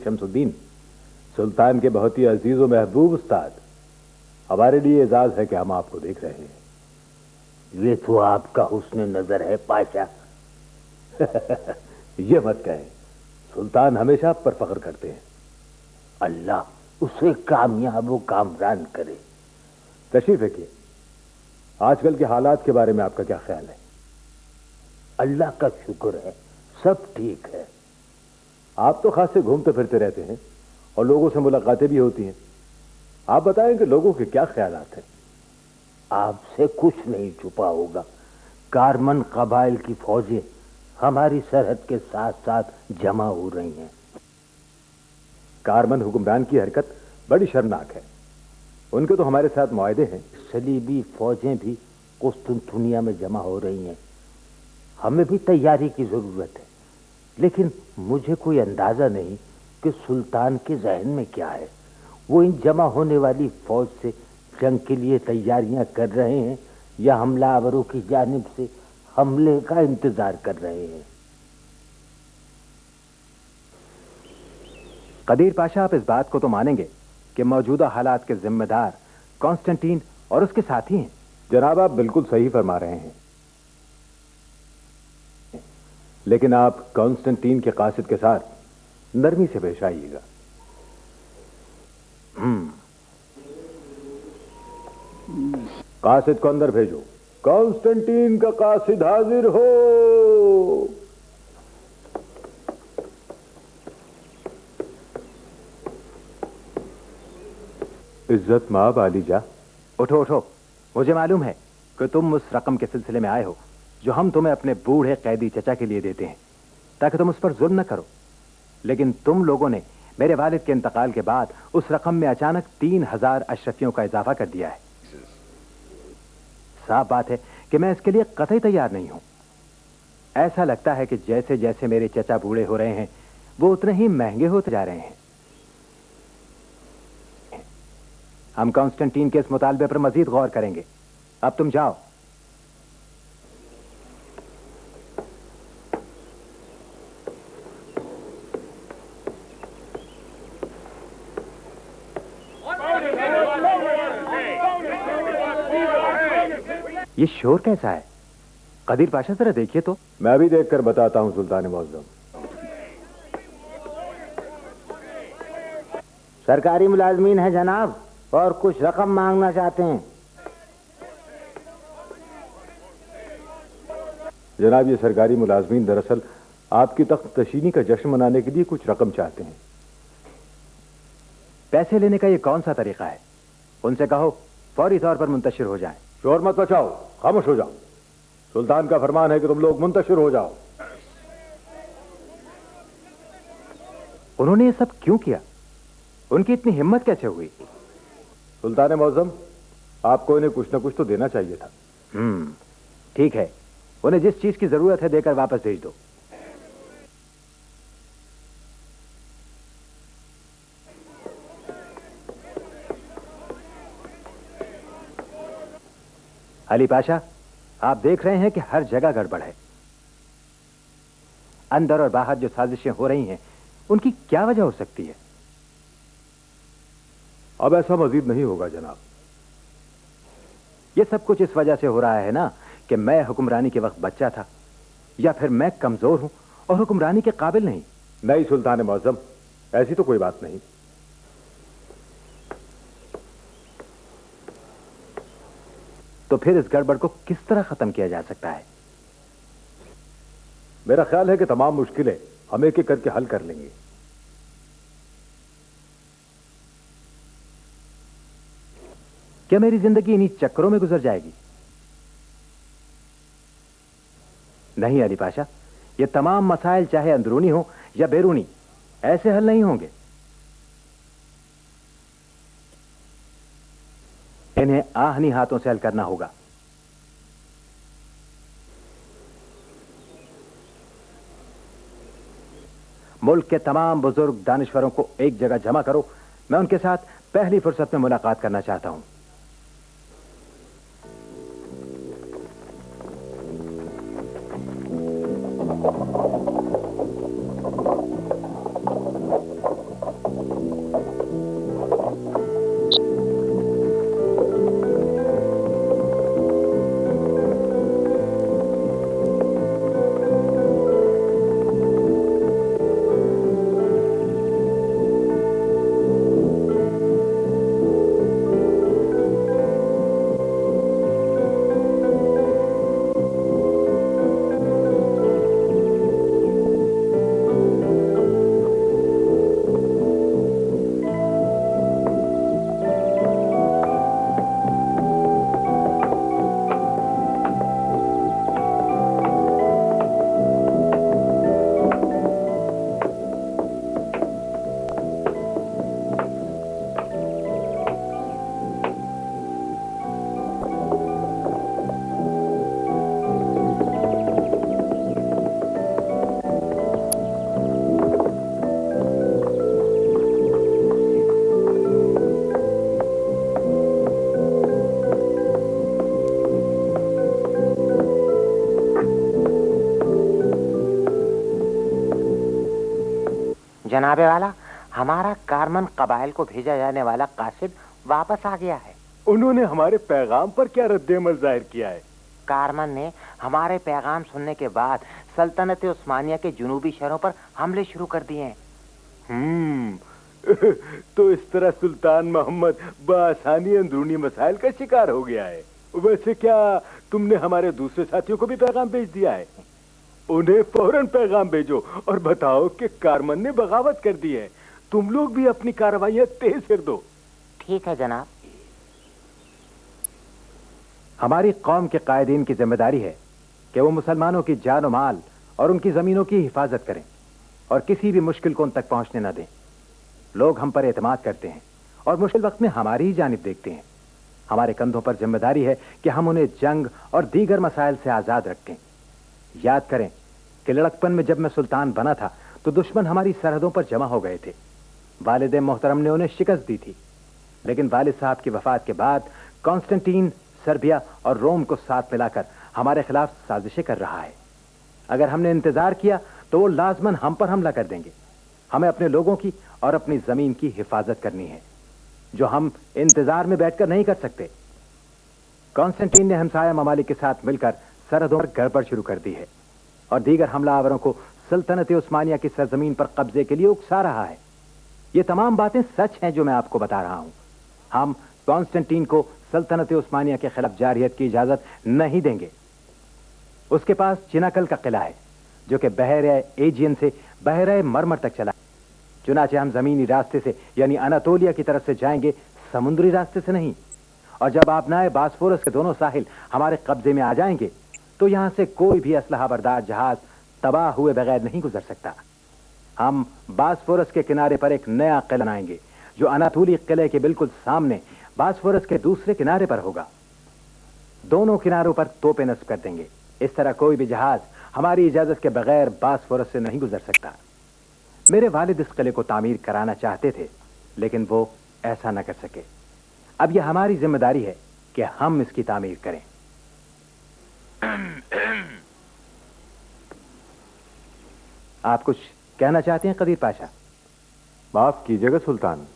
शमसुद्दीन, सुल्तान के बहुत ही अजीज व महबूब उस्ताद, हमारे लिए एजाज है कि हम आपको देख रहे हैं। ये तो आपका हुस्न नजर है पाशा। ये मत कहें, सुल्तान हमेशा आप पर फख्र करते हैं। अल्लाह उसे कामयाब व कामरान करे। तशरीफ रखिए। आजकल के हालात के बारे में आपका क्या ख्याल है? अल्लाह का शुक्र है, सब ठीक है। आप तो खास से घूमते फिरते रहते हैं और लोगों से मुलाकातें भी होती हैं। आप बताएं कि लोगों के क्या ख्यालात हैं? आपसे कुछ नहीं छुपा होगा। कारमन कबाइल की फौजें हमारी सरहद के साथ साथ जमा हो रही हैं। कारमन हुक्मरान की हरकत बड़ी शर्मनाक है। उनके तो हमारे साथ मुआहदे हैं। सलीबी फौजें भी कुस्तुनतुनिया में जमा हो रही हैं। हमें भी तैयारी की जरूरत है, लेकिन मुझे कोई अंदाजा नहीं कि सुल्तान के जहन में क्या है। वो इन जमा होने वाली फौज से जंग के लिए तैयारियां कर रहे हैं या हमलावरों की जानिब से हमले का इंतजार कर रहे हैं। कदीर पाशा, आप इस बात को तो मानेंगे कि मौजूदा हालात के जिम्मेदार कॉन्स्टेंटीन और उसके साथी हैं। जनाब, आप बिल्कुल सही फरमा रहे हैं, लेकिन आप कॉन्स्टेंटीन के कासिद के साथ नरमी से पेश आइएगा। कासिद को अंदर भेजो। कॉन्स्टेंटीन का कासिद हाजिर हो। इज्जत माब आलीजा। उठो उठो, मुझे मालूम है कि तुम उस रकम के सिलसिले में आए हो जो हम तुम्हें अपने बूढ़े कैदी चचा के लिए देते हैं ताकि तुम उस पर जुल्म न करो। लेकिन तुम लोगों ने मेरे वालिद के इंतकाल के बाद उस रकम में अचानक 3000 अशरफियों का इजाफा कर दिया है। साफ बात है कि मैं इसके लिए कतई तैयार नहीं हूं। ऐसा लगता है कि जैसे जैसे मेरे चचा बूढ़े हो रहे हैं वो उतने ही महंगे होते जा रहे हैं। हम कॉन्स्टेंटीन के इस मुतालबे पर मजीद गौर करेंगे। अब तुम जाओ। ये शोर कैसा है? कदीर पाशा, जरा देखिए तो। मैं भी देखकर बताता हूं सुल्तान मुअज्जम। सरकारी मुलाजमीन है जनाब, और कुछ रकम मांगना चाहते हैं। जनाब, ये सरकारी मुलाजमीन दरअसल आपकी तख्त तशीनी का जश्न मनाने के लिए कुछ रकम चाहते हैं। पैसे लेने का ये कौन सा तरीका है? उनसे कहो फौरी तौर पर मुंतशिर हो जाएं। शोर मत मचाओ, खामोश हो जाओ। सुल्तान का फरमान है कि तुम लोग मुंतशिर हो जाओ। उन्होंने ये सब क्यों किया? उनकी इतनी हिम्मत कैसे हुई? सुल्तान मुअज्जम, आपको इन्हें कुछ न कुछ तो देना चाहिए था। ठीक है, उन्हें जिस चीज की जरूरत है देकर वापस भेज दो। अली पाशा, आप देख रहे हैं कि हर जगह गड़बड़ है। अंदर और बाहर जो साजिशें हो रही हैं उनकी क्या वजह हो सकती है? अब ऐसा मजीद नहीं होगा जनाब। यह सब कुछ इस वजह से हो रहा है ना कि मैं हुक्मरानी के वक्त बच्चा था, या फिर मैं कमजोर हूं और हुक्मरानी के काबिल नहीं। नहीं सुल्तान मुअज्जम, ऐसी तो कोई बात नहीं। तो फिर इस गड़बड़ को किस तरह खत्म किया जा सकता है? मेरा ख्याल है कि तमाम मुश्किलें हम एक एक करके हल कर लेंगे। क्या मेरी जिंदगी इन्हीं चक्करों में गुजर जाएगी? नहीं अली पाशा, ये तमाम मसाइल चाहे अंदरूनी हो या बैरूनी, ऐसे हल नहीं होंगे। इन्हें आहनी हाथों से हल करना होगा। मुल्क के तमाम बुजुर्ग दानिश्वरों को एक जगह जमा करो। मैं उनके साथ पहली फुर्सत में मुलाकात करना चाहता हूं। जनाबे वाला, हमारा कारमन कबाइल को भेजा जाने वाला कासिद वापस आ गया है। उन्होंने हमारे पैगाम पर क्या रद्द-ए-अमल जाहिर किया है? कारमन ने हमारे पैगाम सुनने के बाद सल्तनत उस्मानिया के जुनूबी शहरों पर हमले शुरू कर दिए हैं। तो इस तरह सुल्तान मोहम्मद बआसानी अंदरूनी मसाइल का शिकार हो गया है। वैसे क्या तुमने हमारे दूसरे साथियों को भी पैगाम भेज दिया है? उन्हें फौरन पैगाम भेजो और बताओ कि कारमन ने बगावत कर दी है। तुम लोग भी अपनी कार्रवाइयां तेज कर दो। ठीक है जनाब। हमारी कौम के कायदीन की जिम्मेदारी है कि वो मुसलमानों की जान और माल और उनकी जमीनों की हिफाजत करें और किसी भी मुश्किल को उन तक पहुंचने न दें। लोग हम पर एतमाद करते हैं और मुश्किल वक्त में हमारी ही जानिब देखते हैं। हमारे कंधों पर जिम्मेदारी है कि हम उन्हें जंग और दीगर मसाइल से आजाद रखें। याद करें कि लड़कपन में जब मैं सुल्तान बना था तो दुश्मन हमारी सरहदों पर जमा हो गए थे। वालिद मोहतरम ने उन्हें शिकस्त दी थी, लेकिन वालिद साहब की वफात के बाद कॉन्स्टेंटीन सर्बिया और रोम को साथ मिलाकर हमारे खिलाफ साजिशें कर रहा है। अगर हमने इंतजार किया तो वो लाजमन हम पर हमला कर देंगे। हमें अपने लोगों की और अपनी जमीन की हिफाजत करनी है, जो हम इंतजार में बैठकर नहीं कर सकते। कॉन्स्टेंटीन ने हमसाया ममालिक के साथ मिलकर सरहदों पर गड़बड़ शुरू कर दी है और दीगर हमलावरों को सल्तनत उस्मानिया की सरजमीन पर कब्जे के लिए उकसा रहा है। ये तमाम बातें सच हैं जो मैं आपको बता रहा हूं। हम कॉन्स्टेंटीन को सल्तनत उस्मानिया के खिलाफ जारियत की इजाजत नहीं देंगे। उसके पास चिनाकल का किला है जो कि बहरे एजियन से बहरे मरमर तक चला। चुनाचे हम जमीनी रास्ते से यानी अनातोलिया की तरफ से जाएंगे, समुद्री रास्ते से नहीं। और जब आबनाए बास्फोरस के दोनों साहिल हमारे कब्जे में आ जाएंगे तो यहां से कोई भी असलहा बरदार जहाज तबाह हुए बगैर नहीं गुजर सकता। हम बास्फोरस के किनारे पर एक नया किला बनाएंगे जो अनातोली किले के बिल्कुल सामने बास्फोरस के दूसरे किनारे पर होगा। दोनों किनारों पर तोपें नस्ब कर देंगे। इस तरह कोई भी जहाज हमारी इजाजत के बगैर बास्फोरस से नहीं गुजर सकता। मेरे वालिद इस किले को तामीर कराना चाहते थे, लेकिन वो ऐसा न कर सके। अब यह हमारी जिम्मेदारी है कि हम इसकी तामीर करें। आप कुछ कहना चाहते हैं कदीर पाशा? माफ कीजिएगा सुल्तान,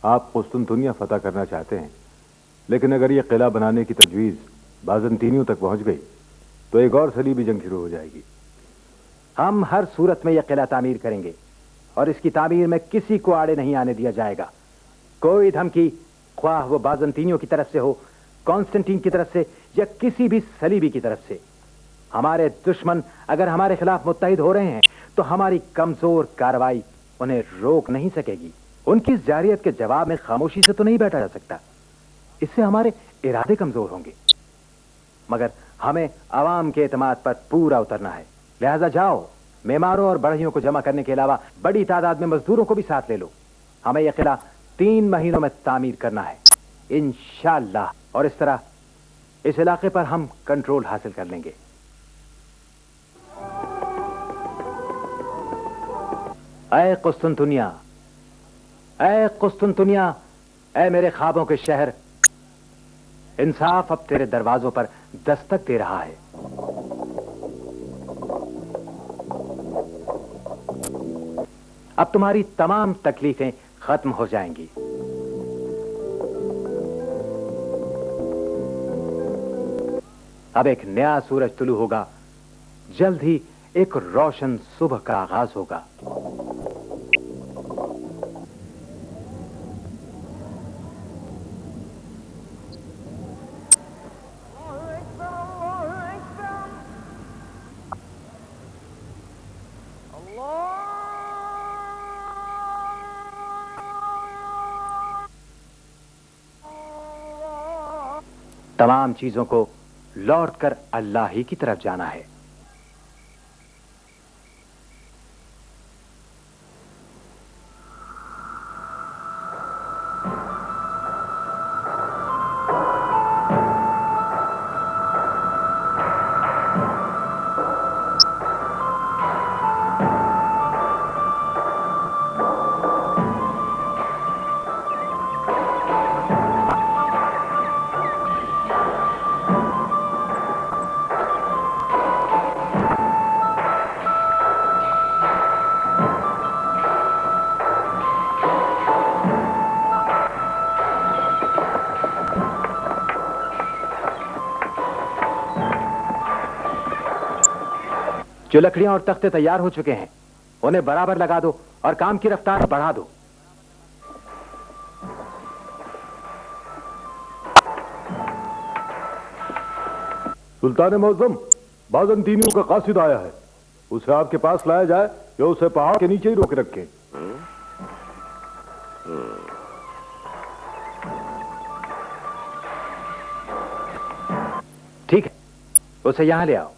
आप कुस्तुनतुनिया फतह करना चाहते हैं, लेकिन अगर यह किला बनाने की तजवीज बाज़ंतीनियों तक पहुंच गई तो एक और सलीबी जंग शुरू हो जाएगी। हम हर सूरत में यह किला तामीर करेंगे और इसकी तामीर में किसी को आड़े नहीं आने दिया जाएगा। कोई धमकी, ख्वाह वो बाज़ंतीनियों की तरफ से हो, कॉन्स्टेंटीन की तरफ से या किसी भी सलीबी की तरफ से, हमारे दुश्मन अगर हमारे खिलाफ मुत्तहिद हो रहे हैं तो हमारी कमजोर कार्रवाई उन्हें रोक नहीं सकेगी। उनकी जारियत के जवाब में खामोशी से तो नहीं बैठा जा सकता, इससे हमारे इरादे कमजोर होंगे। मगर हमें आवाम के एतमाद पर पूरा उतरना है। लिहाजा जाओ, मेमारों और बढ़इयों को जमा करने के अलावा बड़ी तादाद में मजदूरों को भी साथ ले लो। हमें यह किला 3 महीनों में तामीर करना है इंशाअल्लाह, और इस तरह इस इलाके पर हम कंट्रोल हासिल कर लेंगे। ऐ कुस्तुनतुनिया, ऐ कुस्तुनतुनिया, ऐ मेरे ख्वाबों के शहर, इंसाफ अब तेरे दरवाजों पर दस्तक दे रहा है। अब तुम्हारी तमाम तकलीफें खत्म हो जाएंगी। अब एक नया सूरज तुलू होगा, जल्द ही एक रोशन सुबह का आगाज होगा। तमाम चीजों को लौटकर अल्लाह ही की तरफ जाना है। जो लकड़ियां और तख्ते तैयार हो चुके हैं, उन्हें बराबर लगा दो और काम की रफ्तार बढ़ा दो। सुल्तान मौज़म, बाज़ंतीनियों का कासिद आया है। उसे आपके पास लाया जाए या उसे पहाड़ के नीचे ही रोक रखें? ठीक है, उसे यहां ले आओ।